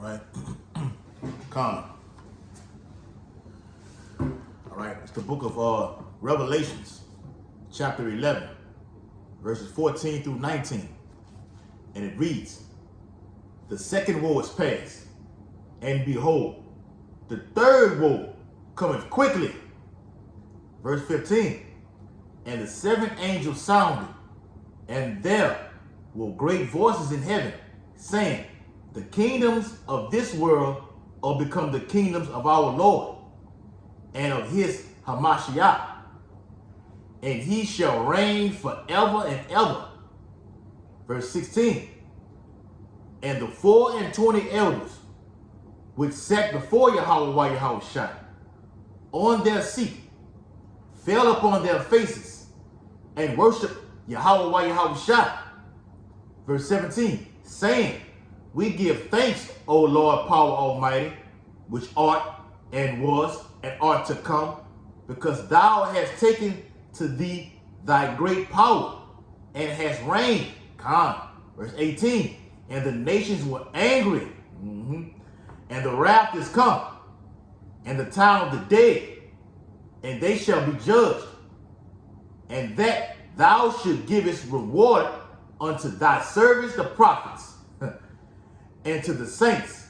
right? Con. All right, it's the book of Revelations, chapter 11, verses 14 through 19. And it reads, the second woe is past, and behold, the third woe cometh quickly. Verse 15, and the seventh angel sounded, and there were great voices in heaven, saying, the kingdoms of this world are become the kingdoms of our Lord, and of his Hamashiach, and he shall reign forever and ever. Verse 16, and the 24 elders, which sat before Yahweh on their seat, fell upon their faces, and worshiped Yahweh. Verse 17, saying, we give thanks, O Lord, power almighty, which art and was and art to come, because thou hast taken to thee thy great power, and hast reigned. Verse 18, and the nations were angry, and the wrath is come, and the time of the dead, and they shall be judged, and that thou should givest reward unto thy servants the prophets, and to the saints,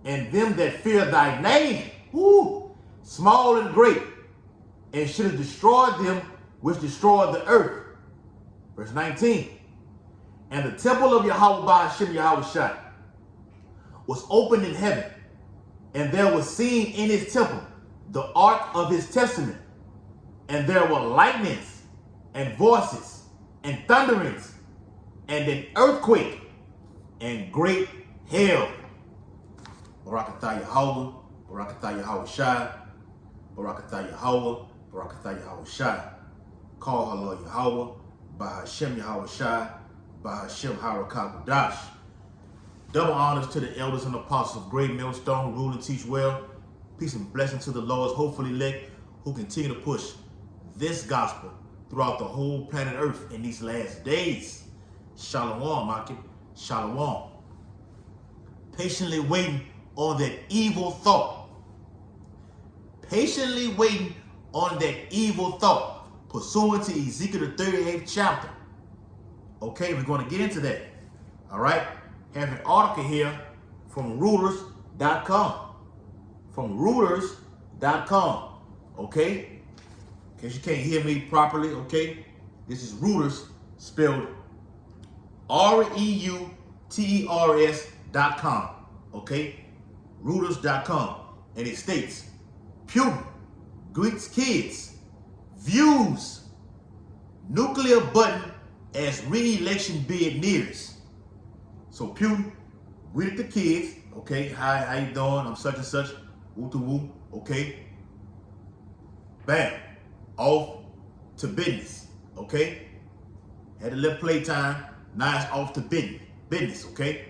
and them that fear thy name, small and great, and should have destroyed them which destroyed the earth. Verse 19, and the temple of Yahweh was opened in heaven, and there was seen in his temple the ark of his testament, and there were lightnings, and voices, and thunderings, and an earthquake, and great hail. Barakatah Yahweh, Barakatah Yahweh Shai, Barakatah Yahweh, Barakatah Yahweh Shai. Call her Lord Yahweh, Bahashem Yahweh Shai, Bahashem Harakah Dash. Double honors to the elders and apostles of Great Millstone, rule and teach well. Peace and blessing to the Lord's hopefully elect who continue to push this gospel throughout the whole planet Earth in these last days. Shalom, Akim. Shalom. Patiently waiting on that evil thought. Patiently waiting on that evil thought, pursuant to Ezekiel the 38th chapter. Okay, we're going to get into that. All right. Have an article here from Reuters.com. From Reuters.com. Okay. In case you can't hear me properly, okay. This is Reuters, spelled Reuters.com. Okay. Reuters.com. And it states, Putin greets kids, views nuclear button as re-election bid nears. So Putin greeted the kids, okay, hi, how you doing? I'm such and such, woo to woo, okay. Bam, off to business, okay. Had a little playtime, now it's off to business, okay.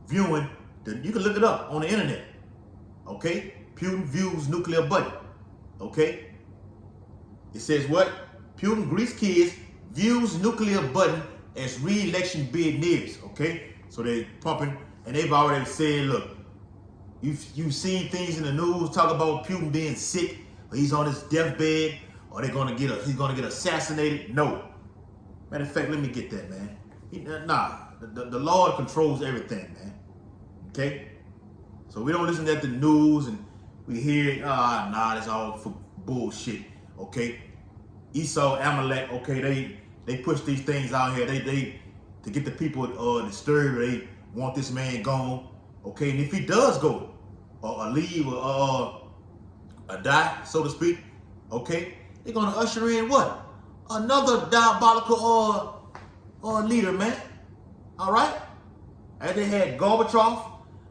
Viewing, you can look it up on the internet, okay. Putin views nuclear button, okay. It says what? Putin greets kids, views nuclear button as re-election bid nears, okay? So they're pumping, and they've already said, look, you've seen things in the news talk about Putin being sick, or he's on his deathbed, or he's gonna get assassinated. No. Matter of fact, let me get that, man. The Lord controls everything, man. Okay? So we don't listen to the news and we hear, that's all for bullshit. Okay? Esau, Amalek, okay, they push these things out here. They to get the people disturbed. They want this man gone. Okay, and if he does go, or leave, or die, so to speak, okay, they're gonna usher in what? Another diabolical leader, man. All right. And they had Gorbachev.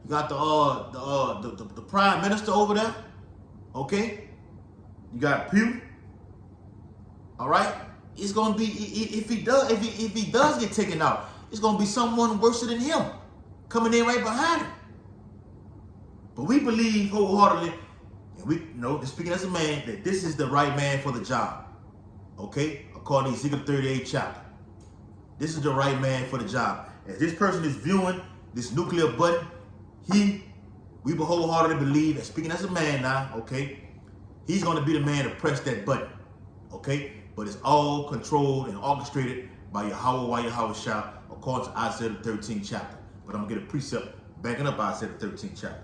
You got the prime minister over there. Okay. You got Putin. All right. It's gonna be if he does get taken out, it's gonna be someone worse than him coming in right behind him. But we believe wholeheartedly, and we know, just speaking as a man, that this is the right man for the job. Okay, according to Ezekiel 38 chapter, this is the right man for the job. As this person is viewing this nuclear button, we will wholeheartedly believe, and speaking as a man now, okay, he's going to be the man to press that button, okay? But it's all controlled and orchestrated by Yahweh Shah, according to Isaiah the 13th chapter. But I'm going to get a precept backing up Isaiah the 13th chapter,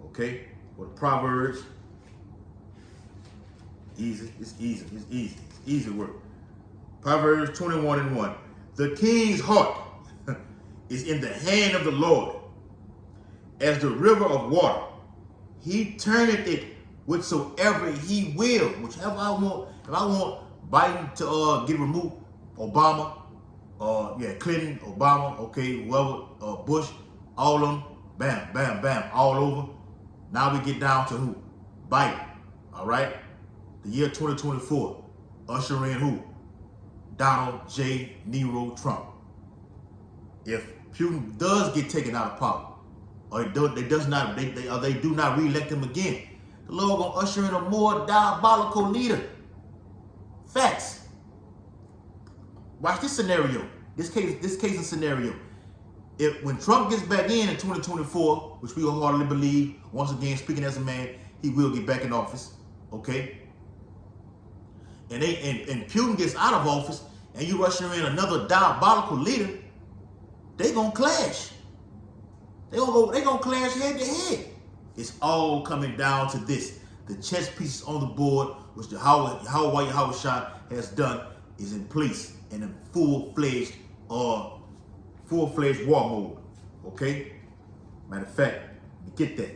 okay? With Proverbs, it's easy work. Proverbs 21:1. The king's heart is in the hand of the Lord, as the river of water. He turneth it whithersoever he will. Whichever I want. If I want Biden to get removed, Obama, Clinton, Obama, okay, whoever, Bush, all of them, bam, bam, bam, all over. Now we get down to who? Biden, all right? The year 2024, usher in who? Donald J. Nero Trump. If Putin does get taken out of power, or they do not re-elect him again, the Lord gonna usher in a more diabolical leader. Facts. Watch this scenario. This case and scenario. When Trump gets back in 2024, which we wholeheartedly believe, once again speaking as a man, he will get back in office. Okay. And Putin gets out of office, and you usher in another diabolical leader, they gonna clash. They gonna clash head to head. It's all coming down to this. The chess pieces on the board, which the Yahweh Shah has done, is in place and in full-fledged war mode. Okay? Matter of fact, you get that.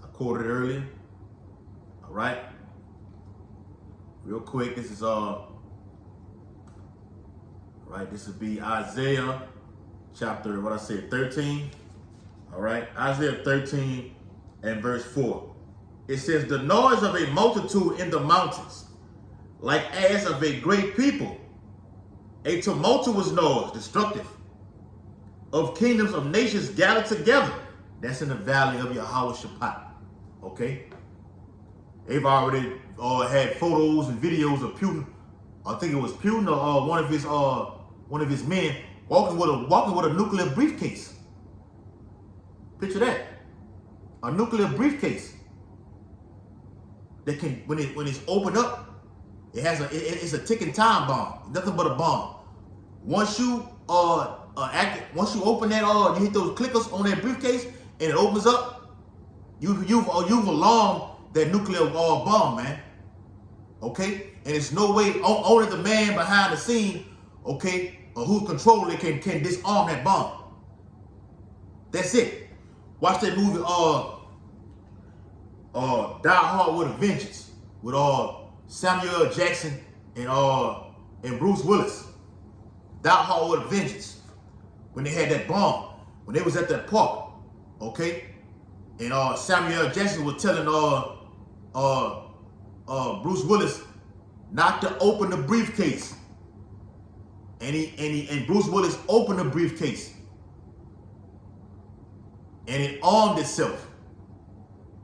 I quoted it earlier. All right? Real quick, this is this would be Isaiah chapter, 13. All right, Isaiah 13 and verse 4. It says, the noise of a multitude in the mountains, like as of a great people, a tumultuous noise, destructive, of kingdoms of nations gathered together. That's in the valley of Yehoshaphat. Okay? They've already had photos and videos of Putin. I think it was Putin or one of his men walking with a nuclear briefcase. Picture that. A nuclear briefcase that can, when it's opened up, it's a ticking time bomb. Nothing but a bomb. Once you open that, you hit those clickers on that briefcase and it opens up, you've alarmed that nuclear bomb, man. Okay? And it's no way, only the man behind the scene, okay, or who's controlling it can disarm that bomb. That's it. Watch that movie, Die Hard with a Vengeance, with Samuel Jackson and Bruce Willis. Die Hard with a Vengeance. When they had that bomb, when they was at that park, okay, and Samuel Jackson was telling Bruce Willis not to open the briefcase, and Bruce Willis opened the briefcase. And it armed itself,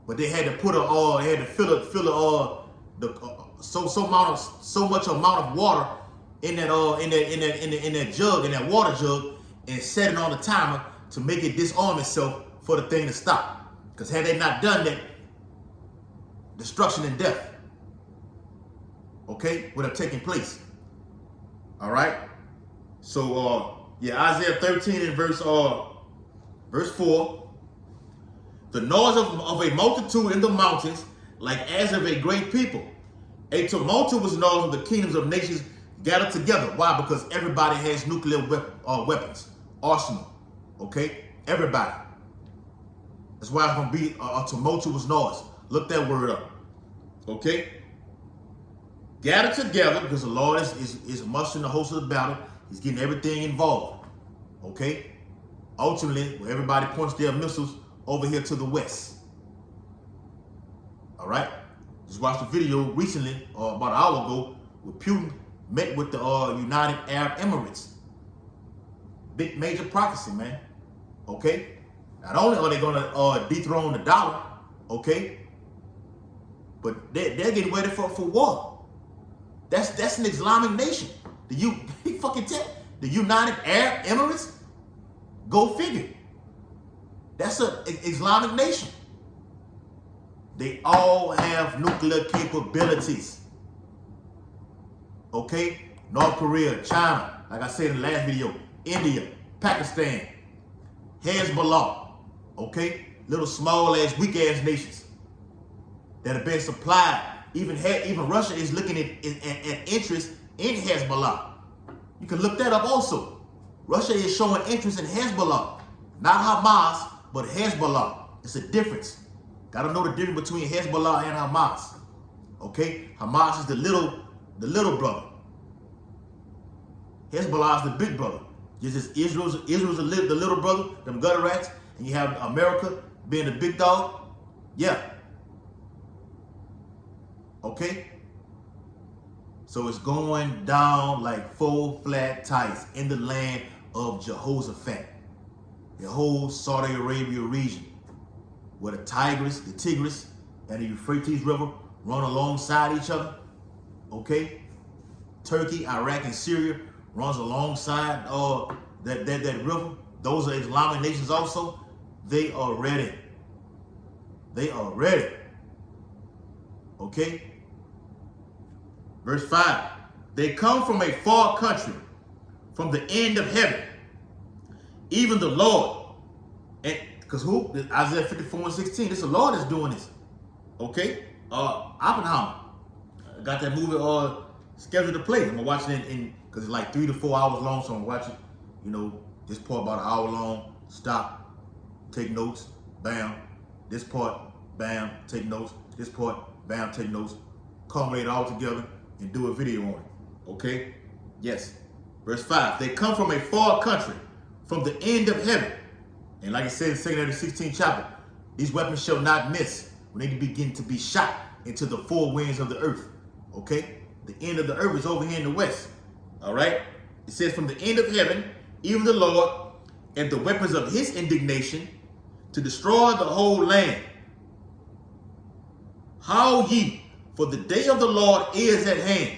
but they had to fill so much amount of water in that jug, in that water jug, and set it on the timer to make it disarm itself for the thing to stop. Because had they not done that, destruction and death, okay, would have taken place. All right. So Isaiah 13 and verse 4. The noise of a multitude in the mountains, like as of a great people. A tumultuous noise of the kingdoms of nations gathered together. Why? Because everybody has nuclear weapons, arsenal. Okay? Everybody. That's why it's going to be a tumultuous noise. Look that word up. Okay? Gathered together, because the Lord is mustering the host of the battle. He's getting everything involved. Okay? Ultimately, where everybody points their missiles over here to the west. All right? Just watched a video recently, about an hour ago, where Putin met with the United Arab Emirates. Big major prophecy, man. Okay? Not only are they going to dethrone the dollar, okay, but they're getting ready for war. That's an Islamic nation. The United Arab Emirates? Go figure. That's an Islamic nation. They all have nuclear capabilities. Okay? North Korea, China, like I said in the last video, India, Pakistan, Hezbollah, okay? Little small ass, weak ass nations that have been supplied. Even Russia is looking at interest in Hezbollah. You can look that up also. Russia is showing interest in Hezbollah. Not Hamas, but Hezbollah. It's a difference. Gotta know the difference between Hezbollah and Hamas. Okay? Hamas is the little brother. Hezbollah is the big brother. Just as Israel's the little brother, them gutter rats, and you have America being the big dog. Yeah. Okay? So it's going down like 4 flat tires in the land of Jehoshaphat. The whole Saudi Arabia region, where the Tigris, and the Euphrates River run alongside each other. Okay? Turkey, Iraq, and Syria runs alongside that river. Those are Islamic nations also. They are ready. They are ready. Okay? Verse 5. They come from a far country, from the end of heaven, even the Lord. And because who? Isaiah 54:16. This is the Lord that's doing this. Okay? Oppenheimer. I got that movie scheduled to play. I'm gonna watch it in because it's like 3 to 4 hours long, so I'm gonna watch it. You know, this part about an hour long. Stop, take notes, bam. This part, bam, take notes. This part, bam, take notes. Culminate it all together and do a video on it. Okay? Yes. Verse 5. They come from a far country, from the end of heaven. And like it says in 2 16th chapter, these weapons shall not miss when they begin to be shot into the four winds of the earth. Okay? The end of the earth is over here in the west. All right? It says from the end of heaven, even the Lord, and the weapons of his indignation to destroy the whole land. How ye, for the day of the Lord is at hand.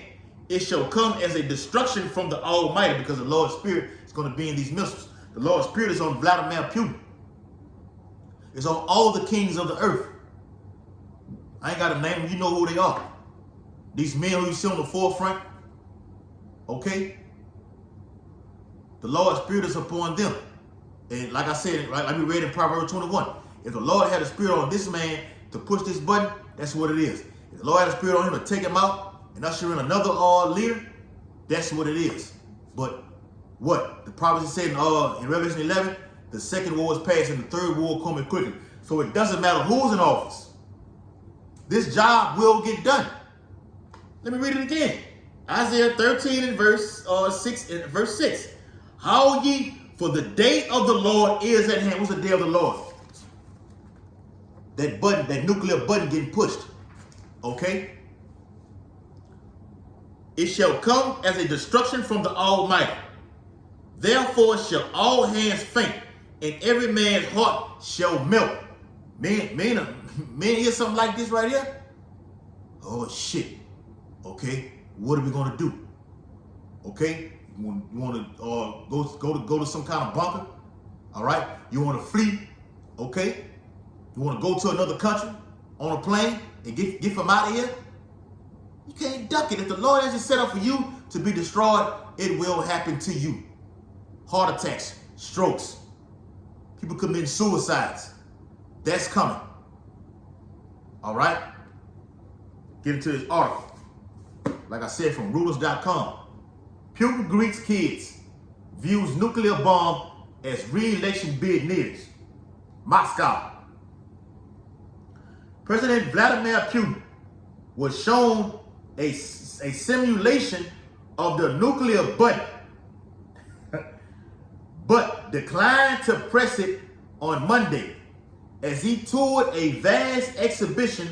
It shall come as a destruction from the Almighty, because the Lord's Spirit is going to be in these missiles. The Lord's Spirit is on Vladimir Putin. It's on all the kings of the earth. I ain't got to name them. You know who they are. These men who you see on the forefront. Okay? The Lord's Spirit is upon them. And like I said, like we read in Proverbs 21, if the Lord had a spirit on this man to push this button, that's what it is. If the Lord had a spirit on him to take him out and usher in another leader, that's what it is. But what? The prophecy said in Revelation 11, the second war is past and the third war coming quickly. So it doesn't matter who's in office. This job will get done. Let me read it again. Isaiah 13 and verse 6. How ye, for the day of the Lord is at hand. What's the day of the Lord? That button, that nuclear button getting pushed. Okay? It shall come as a destruction from the Almighty. Therefore shall all hands faint, and every man's heart shall melt. Man, hear something like this right here? Oh shit. Okay, what are we gonna do? Okay, you want to go to some kind of bunker? All right, you want to flee? Okay, you want to go to another country on a plane and get from out of here? You can't duck it. If the Lord has it set up for you to be destroyed, it will happen to you. Heart attacks, strokes, people committing suicides. That's coming. All right? Get into this article. Like I said, from Reuters.com. Putin greets kids, views nuclear bomb as re-election bid nears. Moscow. President Vladimir Putin was shown a simulation of the nuclear button, but declined to press it on Monday as he toured a vast exhibition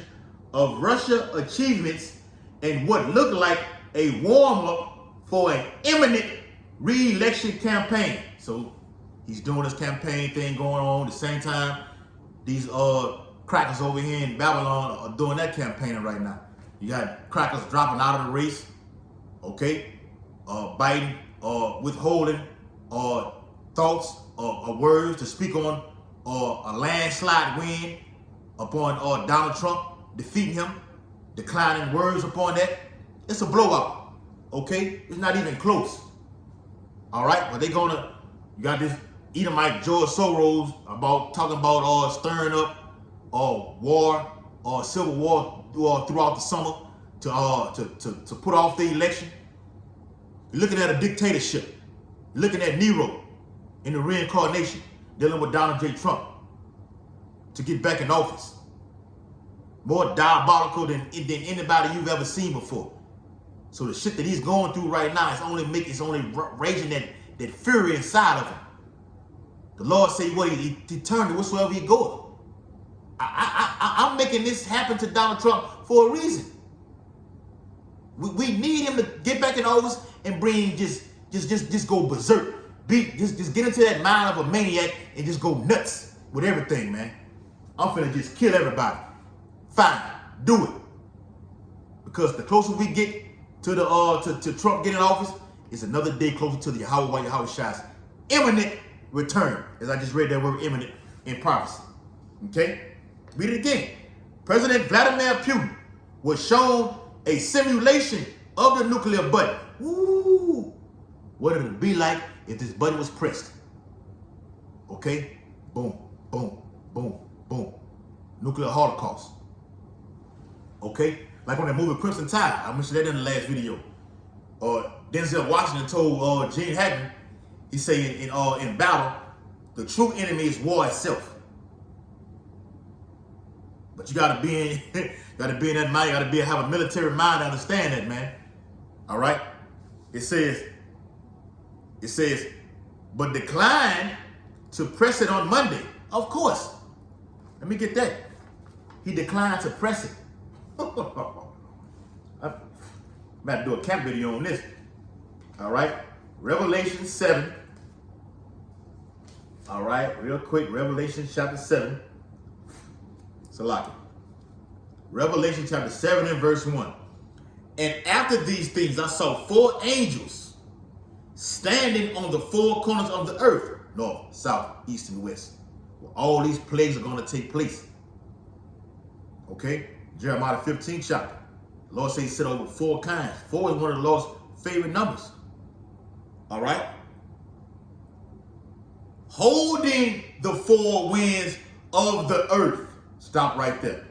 of Russia achievements and what looked like a warm-up for an imminent re-election campaign. So he's doing this campaign thing going on at the same time. These crackers over here in Babylon are doing that campaigning right now. You got crackers dropping out of the race, okay? Biden withholding thoughts or words to speak on or a landslide win upon Donald Trump defeating him, declining words upon that. It's a blowout, okay? It's not even close, all right? But you got this Edomite George Soros talking about stirring up war or civil war throughout the summer to put off the election. You're looking at a dictatorship. You're looking at Nero in the reincarnation, dealing with Donald J. Trump to get back in office. More diabolical than anybody you've ever seen before. So the shit that he's going through right now is only raising that fury inside of him. The Lord say, well, he turned to whatsoever he goeth. I'm making this happen to Donald Trump for a reason. We need him to get back in office and just go berserk. Just get into that mind of a maniac and just go nuts with everything, man. I'm finna just kill everybody. Fine, do it. Because the closer we get to to Trump getting in office, it's another day closer to the Yahweh Shai's imminent return. As I just read that word imminent in prophecy. Okay? Read it again. President Vladimir Putin was shown a simulation of the nuclear button. Ooh. What would it be like if this button was pressed? Okay? Boom, boom, boom, boom. Nuclear holocaust. Okay? Like on that movie Crimson Tide. I mentioned that in the last video. Denzel Washington told Gene Hackman, he said in battle, the true enemy is war itself. But you gotta be in that mind, you gotta have a military mind to understand that, man. All right? It says, but declined to press it on Monday. Of course. Let me get that. He declined to press it. I'm about to do a camp video on this. All right? Revelation 7. All right, real quick. Revelation chapter 7. Salaki. Revelation chapter 7 and verse 1. And after these things I saw 4 angels standing on the 4 corners of the earth, north, south, east, and west, where all these plagues are going to take place. Okay? Jeremiah 15 chapter. The Lord says he set over 4 kinds. 4 is one of the Lord's favorite numbers. All right? Holding the 4 winds of the earth. Stop right there.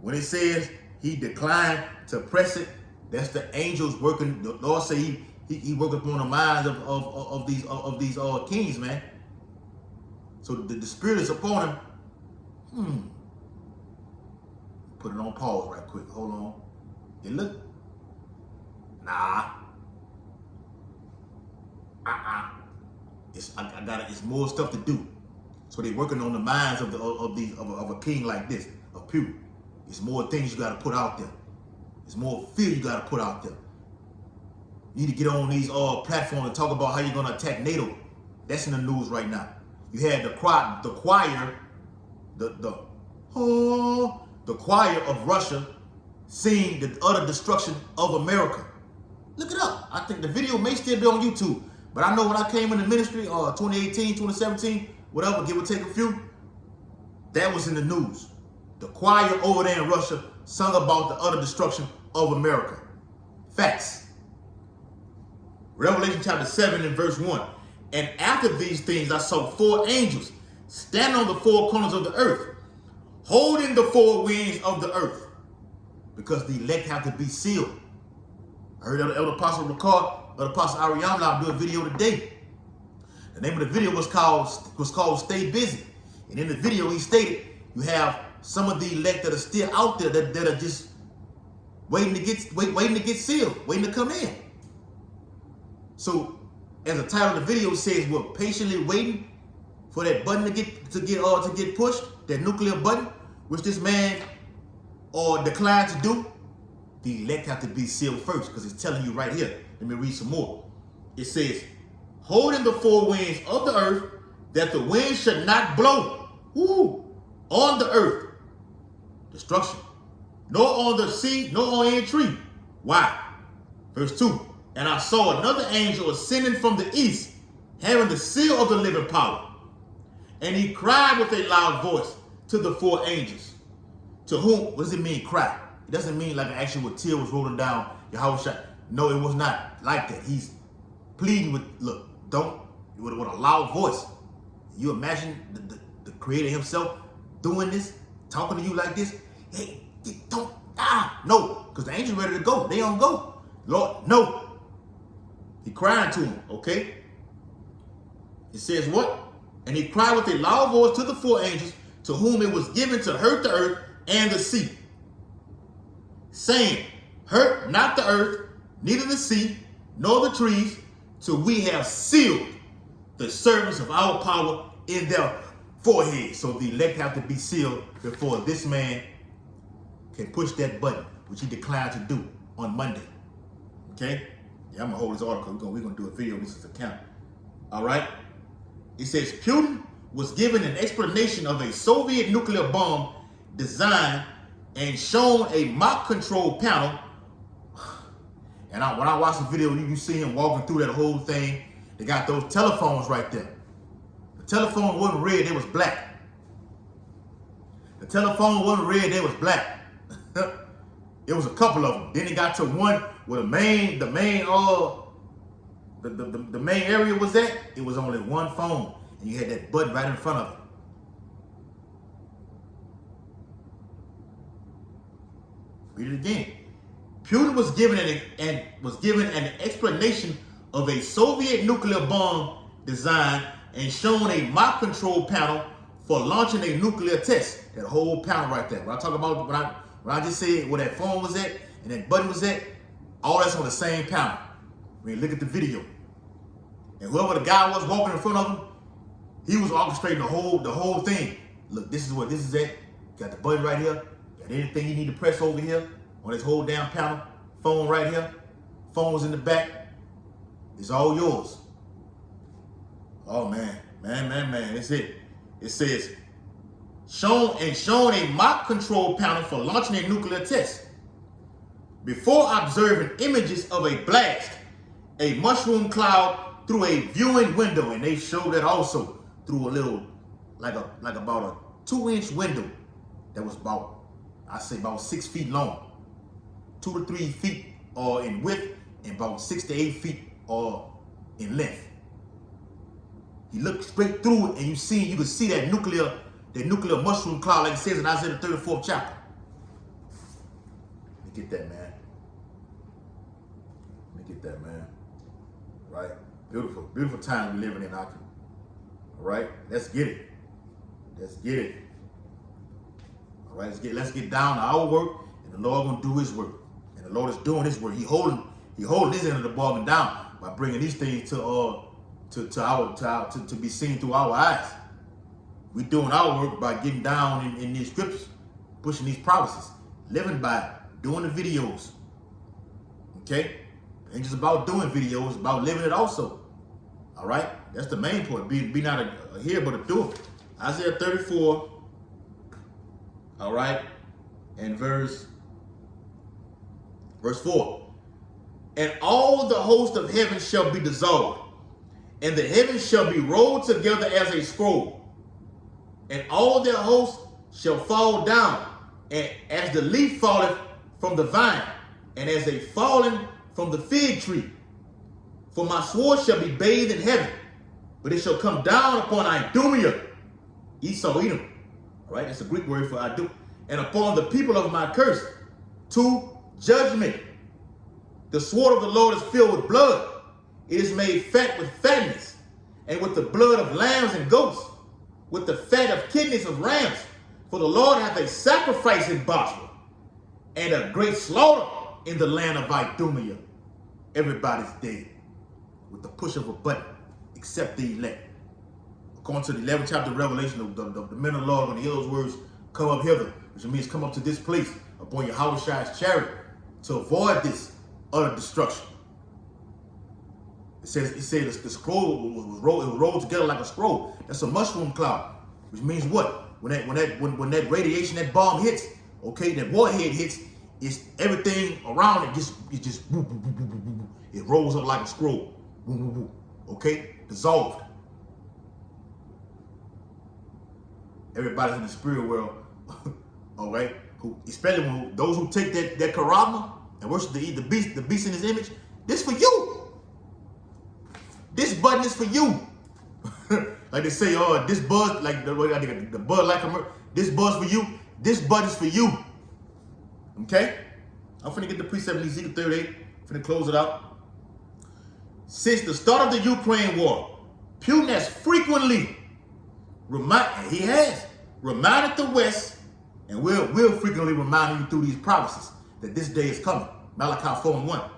When it says he declined to press it, that's the angels working. The Lord say he worked upon the minds of these kings, man. So the spirit is upon him. Put it on pause right quick. Hold on. You look. Nah. It's more stuff to do. So they're working on the minds of a king like this, of Putin. It's more things you got to put out there. It's more fear you got to put out there. You need to get on these platforms and talk about how you're going to attack NATO. That's in the news right now. You had the choir of Russia sing the utter destruction of America. Look it up. I think the video may still be on YouTube. But I know when I came into ministry, 2018, 2017, whatever, give or take a few, that was in the news. The choir over there in Russia sung about the utter destruction of America. Facts. Revelation chapter 7 and verse 1. And after these things I saw 4 angels standing on the 4 corners of the earth, holding the 4 winds of the earth, because the elect have to be sealed. I heard Elder Apostle Ricard, Elder Apostle Ariana do a video today. The name of the video was called Stay Busy. And in the video he stated, you have some of the elect that are still out there that are just waiting to get sealed, waiting to come in. So, as the title of the video says, we're patiently waiting for that button to get pushed, that nuclear button, which this man declined to do. The elect have to be sealed first, because it's telling you right here. Let me read some more. It says, holding the 4 winds of the earth, that the wind should not blow on the earth, destruction, nor on the sea, nor on any tree. Why? Verse 2. And I saw another angel ascending from the east, having the seal of the living power. And he cried with a loud voice to the four angels. To whom, what does it mean, cry? It doesn't mean like an actual tear was rolling down Yahweh. No, it was not like that. He's pleading with, look, don't, with a loud voice. You imagine the creator himself doing this, talking to you like this? Hey, don't, no, because the angels ready to go. They don't go. Lord, no. He crying to him, okay? It says what? And he cried with a loud voice to the four angels, to whom it was given to hurt the earth and the sea, saying, hurt not the earth, neither the sea, nor the trees, till we have sealed the servants of our power in their foreheads. So the elect have to be sealed before this man can push that button, which he declined to do on Monday. Okay? Yeah, I'm going to hold this article. We're going to do a video of this account. All right? It says, Putin was given an explanation of a Soviet nuclear bomb design and shown a mock control panel. And when I watch the video, you see him walking through that whole thing. They got those telephones right there. The telephone wasn't red, it was black. The telephone wasn't red, it was black. It was a couple of them. Then it got to one where the main area was at. It was only one phone, and you had that button right in front of it. Read it again. Putin was given an explanation of a Soviet nuclear bomb design and shown a mock control panel for launching a nuclear test. That whole panel right there. When I talk about when I just said where that phone was at and that button was at, all that's on the same panel. When you look at the video. And whoever the guy was walking in front of him, he was orchestrating the whole thing. Look, this is what this is at. Got the button right here. Got anything you need to press over here on this whole damn panel. Phone right here. Phone's in the back. It's all yours. Oh man. That's it. It says, shown a mock control panel for launching a nuclear test. Before observing images of a blast, a mushroom cloud through a viewing window, and they showed that also through a little, like about a 2-inch window that was about 6 feet long, 2 to 3 feet in width, and about 6 to 8 feet in length. You look straight through it, and you can see that nuclear mushroom cloud, like it says in Isaiah the 34th chapter. Let me get that, man. Right? Beautiful time we're living in, Aki. All right? Let's get it. All right, let's get down to our work, and the Lord gonna do his work. And the Lord is doing his work. He holding his end of the bargain down by bringing these things to be seen through our eyes. We doing our work by getting down in these scriptures, pushing these prophecies, living by it, doing the videos. Okay? It ain't just about doing videos, it's about living it also. All right? That's the main point. Be not a hearer, but a doer. Isaiah 34, all right, and verse 4. And all the host of heaven shall be dissolved, and the heavens shall be rolled together as a scroll, and all their hosts shall fall down, and as the leaf falleth from the vine, and as they fallen from the fig tree. For my sword shall be bathed in heaven, but it shall come down upon Idumea, Esau, Edom. All right, that's a Greek word for Idumea. And upon the people of my curse, to judgment. The sword of the Lord is filled with blood. It is made fat with fatness, and with the blood of lambs and goats, with the fat of kidneys of rams. For the Lord hath a sacrifice in Bosra, and a great slaughter in the land of Idumea. Everybody's dead with the push of a button, except the elect. According to the 11th chapter of Revelation, the men of the Lord, when they hear those words, come up hither, which means come up to this place upon Yahweh's chariot to avoid this utter destruction. It says the scroll was rolled together like a scroll. That's a mushroom cloud, which means what? When that radiation, that bomb hits, okay, that warhead hits, it's everything around it it rolls up like a scroll. Okay, dissolved. everybody in the spirit world, all right, especially those who take that karama and worship the beast in his image, this for you. This button is for you. Like they say, oh, this buzz, like the buzz, like this buzz for you. This button is for you. Okay? I'm finna get the precept in Ezekiel 38. Finna close it out. Since the start of the Ukraine war, Putin has frequently reminded the West, and will frequently remind you through these prophecies that this day is coming. Malachi 4:1.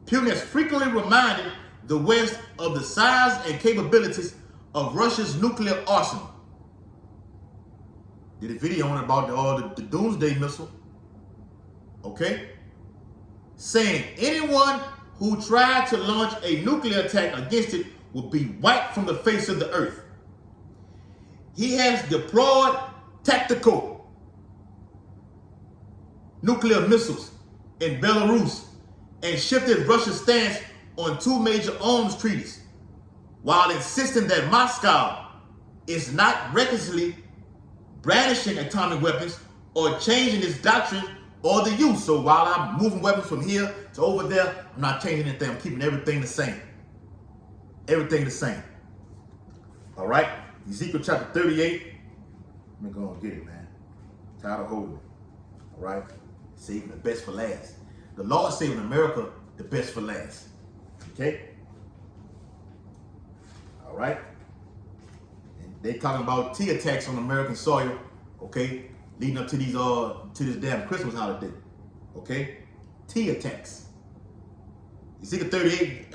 Putin has frequently reminded the West of the size and capabilities of Russia's nuclear arsenal. Did a video on it about the Doomsday missile. Okay? Saying anyone who tried to launch a nuclear attack against it will be wiped from the face of the earth. He has deployed tactical nuclear missiles in Belarus and shifted Russia's stance on 2 major arms treaties, while insisting that Moscow is not recklessly brandishing atomic weapons or changing its doctrine or the use. So while I'm moving weapons from here to over there, I'm not changing anything. I'm keeping everything the same. Everything the same. All right? Ezekiel chapter 38. Let me go and get it, man. Tired of holding it. All right? Saving the best for last. The Lord saving America the best for last. Okay? All right? And they talking about T attacks on American soil, okay? Leading up to these to this damn Christmas holiday. Okay? T attacks. Ezekiel 38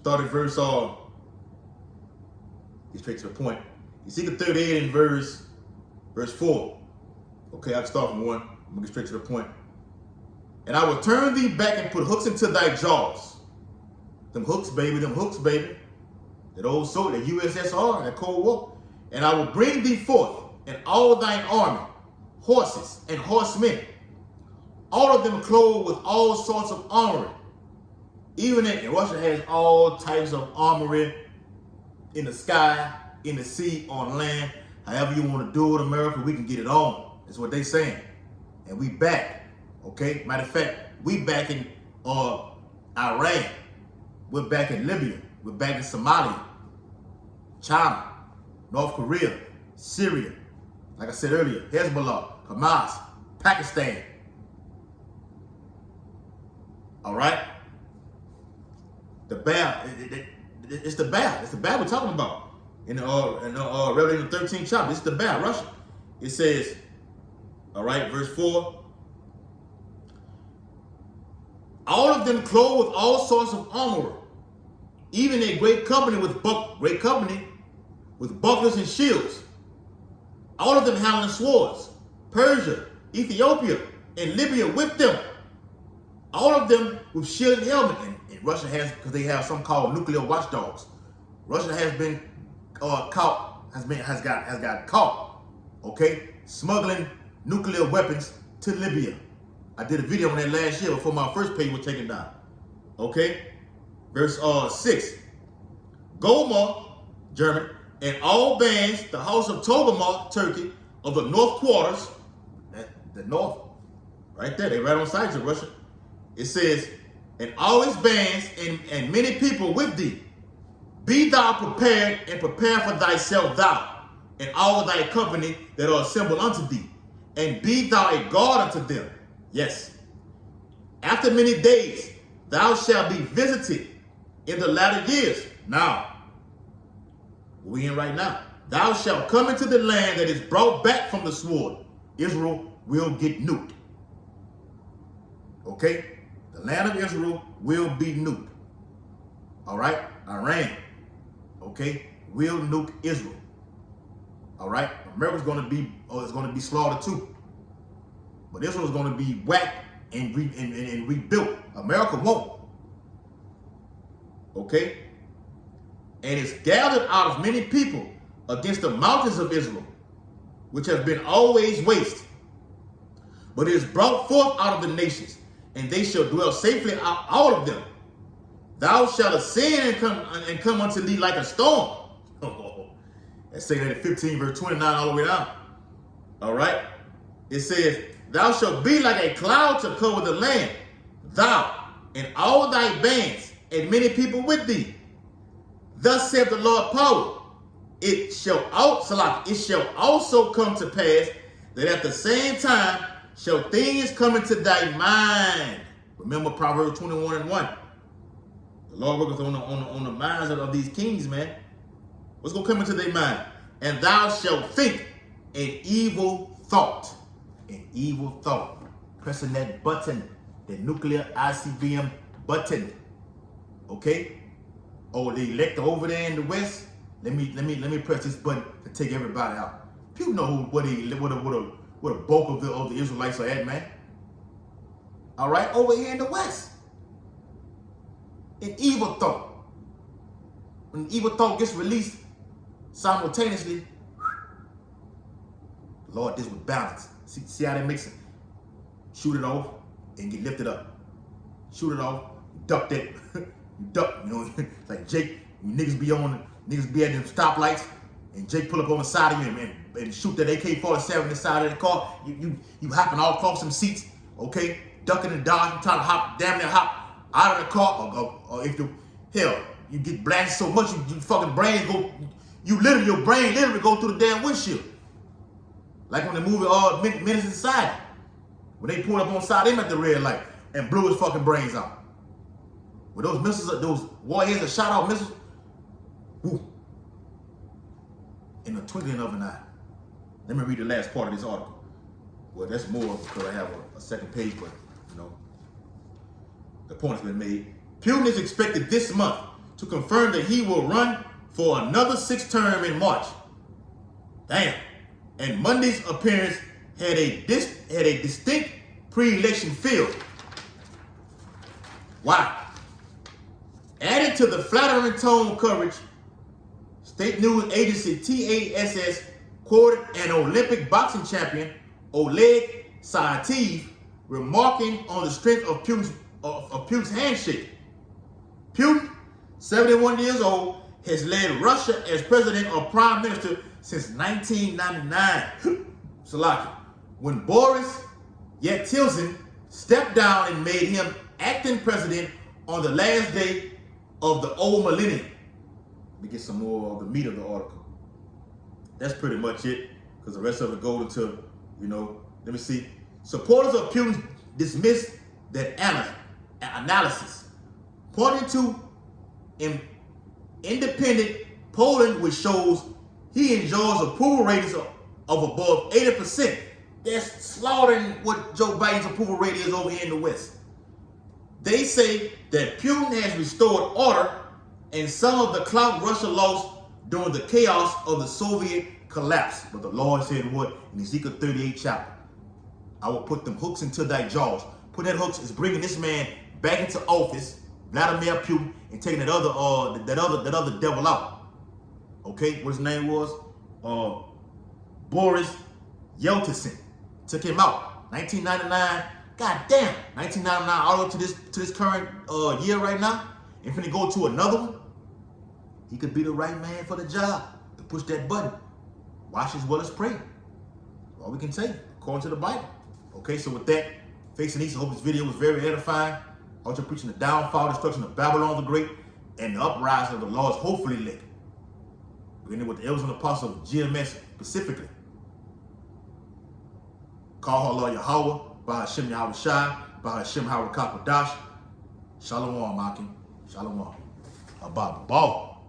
started verse get straight to the point. Ezekiel 38 in verse 4. Okay, I can start from 1. I'm gonna get straight to the point. And I will turn thee back and put hooks into thy jaws. Them hooks, baby. That old soldier, that USSR, that Cold War. And I will bring thee forth and all thine army, horses and horsemen, all of them clothed with all sorts of armory. Even in Russia has all types of armory in the sky, in the sea, on land. However you want to do it, America, we can get it on. That's what they saying. And we back. Okay? Matter of fact, we back in Iran. We're back in Libya. We're back in Somalia, China, North Korea, Syria. Like I said earlier, Hezbollah, Hamas, Pakistan. All right? The bear, it's the bear. It's the bear we're talking about. In Revelation 13 chapter, it's the bear, Russia. It says, all right, verse 4. All of them clothed with all sorts of armor, even a great company with bucklers and shields. All of them handling swords. Persia, Ethiopia, and Libya with them. All of them with shield and helmet. And Russia has, because they have something called nuclear watchdogs. Russia has been caught, has got caught, okay, smuggling nuclear weapons to Libya. I did a video on that last year before my first page was taken down. Okay? Verse 6. Gomer, German, and all bands, the house of Togarmah, Turkey, of the north quarters, the north, right there, they right on sides of Russia. It says, and all his bands and many people with thee, be thou prepared and prepare for thyself thou, and all thy company that are assembled unto thee, and be thou a guard unto them. Yes. After many days, thou shalt be visited in the latter years. Now, we in right now. Thou shalt come into the land that is brought back from the sword. Israel will get nuked. Okay? The land of Israel will be nuked. All right? Iran, okay, will nuke Israel. All right? America's going to be slaughtered too. But Israel is going to be whacked and rebuilt. America won't. Okay? And it's gathered out of many people against the mountains of Israel, which have been always waste. But it is brought forth out of the nations, and they shall dwell safely out all of them. Thou shalt ascend and come unto thee like a storm. That's 2 15, verse 29 all the way down. All right? It says, thou shalt be like a cloud to cover the land, thou and all thy bands, and many people with thee. Thus saith the Lord power, it shall also come to pass that at the same time shall things come into thy mind. Remember Proverbs 21:1. The Lord worketh on the minds of these kings, man. What's going to come into their mind? And thou shalt think an evil thought. An evil thought. Pressing that button, the nuclear ICBM button. Okay? Oh, the elector over there in the West. Let me press this button to take everybody out. People know what a bulk of the Israelites are at, man. All right, over here in the West. An evil thought. When an evil thought gets released simultaneously, Lord, this with balance. See how they mix it? Shoot it off and get lifted up. Shoot it off, duck that. Duck, you know, like Jake, niggas be at them stoplights, and Jake pull up on the side of you and shoot that AK-47 in the side of the car. You hopping all across some seats, okay? Ducking and dodging, trying to damn near hop out of the car, or if you get blasted so much, you fucking brain go, your brain literally go through the damn windshield. Like when the movie Menace Inside, when they pulled up on the side, they met the red light and blew his fucking brains out. With those missiles, those warheads that shot out missiles, whoo, in the twinkling of an eye. Let me read the last part of this article. Well, that's more because I have a second page, but you know, the point has been made. Putin is expected this month to confirm that he will run for another 6th term in March. Damn. And Monday's appearance had a distinct pre-election feel. Why? Added to the flattering tone coverage, state news agency TASS quoted an Olympic boxing champion, Oleg Saitiev, remarking on the strength of Putin's handshake. Putin, 71 years old, has led Russia as president or prime minister since 1999. Salaki, when Boris Yeltsin stepped down and made him acting president on the last day of the old millennium. Let me get some more of the meat of the article. That's pretty much it, because the rest of it goes into, you know, let me see. Supporters of Putin dismissed that analysis, pointing to independent polling which shows he enjoys approval ratings of above 80%. That's slaughtering what Joe Biden's approval rating is over here in the West. They say that Putin has restored order and some of the clout Russia lost during the chaos of the Soviet collapse. But the Lord said what? In Ezekiel 38 chapter, I will put them hooks into thy jaws. Put that hooks is bringing this man back into office, Vladimir Putin, and taking that other devil out. Okay, what his name was? Boris Yeltsin. Took him out. 1999. God damn, 1999 all the way to this current year right now. And finna go to another one. He could be the right man for the job to push that button. Watch as well as pray. That's all we can say, according to the Bible. Okay, so with that, Faith and East, I hope this video was very edifying. I want you preaching the downfall, destruction of Babylon the Great, and the uprising of the Lord's hopefully lit. Beginning with the elders and apostles of GMS specifically. Call her Lord Yahweh, by Hashem Yahweh Shai, by Hashem Yahweh Kakodash. Shalom, Makim. Shalom. Abba Ball.